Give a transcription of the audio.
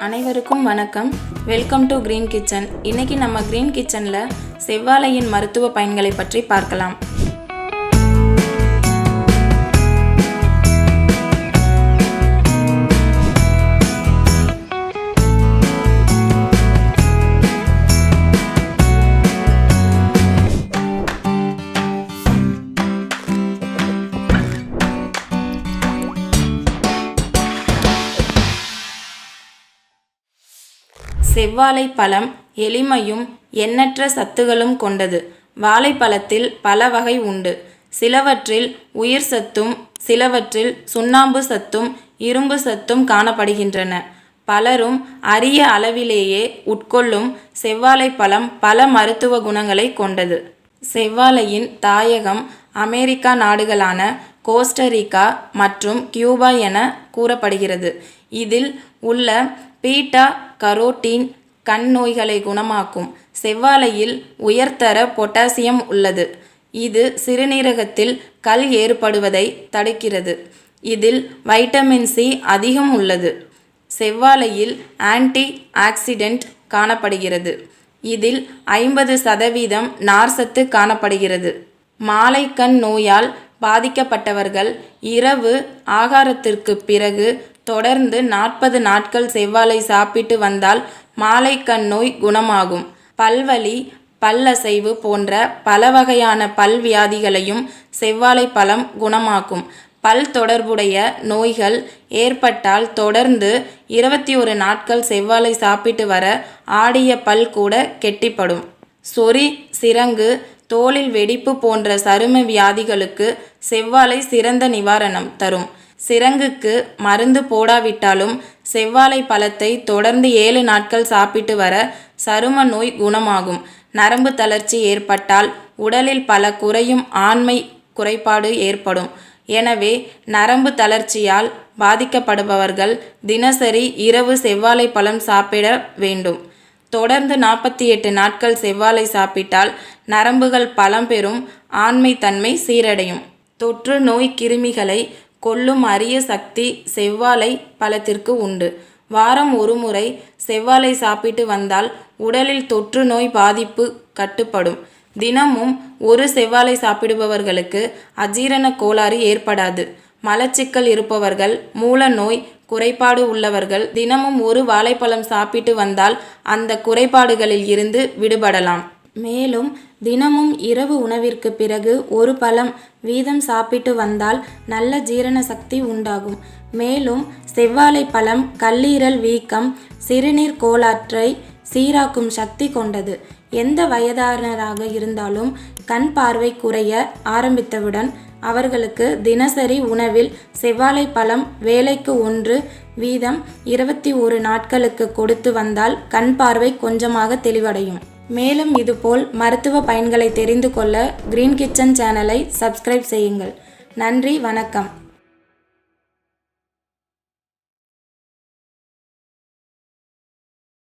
அனைவருக்கும் வணக்கம். Welcome to green kitchen. இன்னைக்கு நம்ம கிரீன் கிச்சனில் செவ்வாழையின் மருத்துவ பயன்களை பற்றி பார்க்கலாம். செவ்வாழை பழம் எளிமையும் எண்ணற்ற சத்துகளும் கொண்டது. வாழைப்பழத்தில் பல வகை உண்டு. சிலவற்றில் உயிர் சத்தும் சிலவற்றில் சுண்ணாம்பு சத்தும் இரும்பு சத்தும் காணப்படுகின்றன. பலரும் அரிய அளவிலேயே உட்கொள்ளும் செவ்வாழைப்பழம் பல மருத்துவ குணங்களை கொண்டது. செவ்வாழையின் தாயகம் அமெரிக்கா நாடுகளான கோஸ்டரிக்கா மற்றும் கியூபா என கூறப்படுகிறது. இதில் உள்ள பீட்டா கரோட்டீன் கண் நோய்களை குணமாக்கும். செவ்வாழையில் உயர்தர பொட்டாசியம் உள்ளது. இது சிறுநீரகத்தில் கல் ஏற்படுவதை தடுக்கிறது. இதில் வைட்டமின் சி அதிகம் உள்ளது. செவ்வாழையில் ஆன்டி ஆக்சிடென்ட் காணப்படுகிறது. இதில் 50% நார்சத்து காணப்படுகிறது. மாலைக்கண் நோயால் பாதிக்கப்பட்டவர்கள் இரவு ஆகாரத்திற்கு பிறகு தொடர்ந்து 40 நாட்கள் செவ்வாழை சாப்பிட்டு வந்தால் மாலைக்கண் நோய் குணமாகும். பல்வலி, பல்லசைவு போன்ற பல வகையான பல் வியாதிகளையும் செவ்வாழை பழம் குணமாக்கும். பல் தொடர்புடைய நோய்கள் ஏற்பட்டால் தொடர்ந்து 21 நாட்கள் செவ்வாழை சாப்பிட்டு வர ஆடிய பல் கூட கெட்டிப்படும். சொறி, சிரங்கு, தோலில் வெடிப்பு போன்ற சரும வியாதிகளுக்கு செவ்வாழை சிறந்த நிவாரணம் தரும். சிரங்குக்கு மருந்து போடாவிட்டாலும் செவ்வாழை பழத்தை தொடர்ந்து 7 நாட்கள் சாப்பிட்டு வர சரும நோய் குணமாகும். நரம்பு தளர்ச்சி ஏற்பட்டால் உடலில் பல குறையும் ஆண்மை குறைபாடு ஏற்படும். எனவே நரம்பு தளர்ச்சியால் பாதிக்கப்படுபவர்கள் தினசரி இரவு செவ்வாழை பழம் சாப்பிட வேண்டும். தொடர்ந்து 48 நாட்கள் செவ்வாழை சாப்பிட்டால் நரம்புகள் பலம் பெறும், ஆண்மை தன்மை சீரடையும். தொற்று நோய் கிருமிகளை கொல்லும் அரிய சக்தி செவ்வாழை பழத்திற்கு உண்டு. வாரம் ஒரு முறை செவ்வாழை சாப்பிட்டு வந்தால் உடலில் தொற்று நோய் பாதிப்பு கட்டுப்படும். தினமும் ஒரு செவ்வாழை சாப்பிடுபவர்களுக்கு அஜீரண கோளாறு ஏற்படாது. மலச்சிக்கல் இருப்பவர்கள், மூல நோய் குறைபாடு உள்ளவர்கள் தினமும் ஒரு வாழைப்பழம் சாப்பிட்டு வந்தால் அந்த குறைபாடுகளில் இருந்து விடுபடலாம். மேலும் தினமும் இரவு உணவிற்கு பிறகு ஒரு பழம் வீதம் சாப்பிட்டு வந்தால் நல்ல ஜீரண சக்தி உண்டாகும். மேலும் செவ்வாழை பழம் கல்லீரல் வீக்கம், சிறுநீர் கோளாற்றை சீராக்கும் சக்தி கொண்டது. எந்த வயதானராக இருந்தாலும் கண் பார்வை குறைய ஆரம்பித்தவுடன் அவர்களுக்கு தினசரி உணவில் செவ்வாழை பழம் வேளைக்கு 1 வீதம் 21 நாட்களுக்கு கொடுத்து வந்தால் கண் பார்வை கொஞ்சமாக தெளிவடையும். மேலும் இதுபோல் மருத்துவ பயன்களை தெரிந்து கொள்ள கிரீன் கிச்சன் சேனலை சப்ஸ்கிரைப் செய்யுங்கள். நன்றி, வணக்கம்.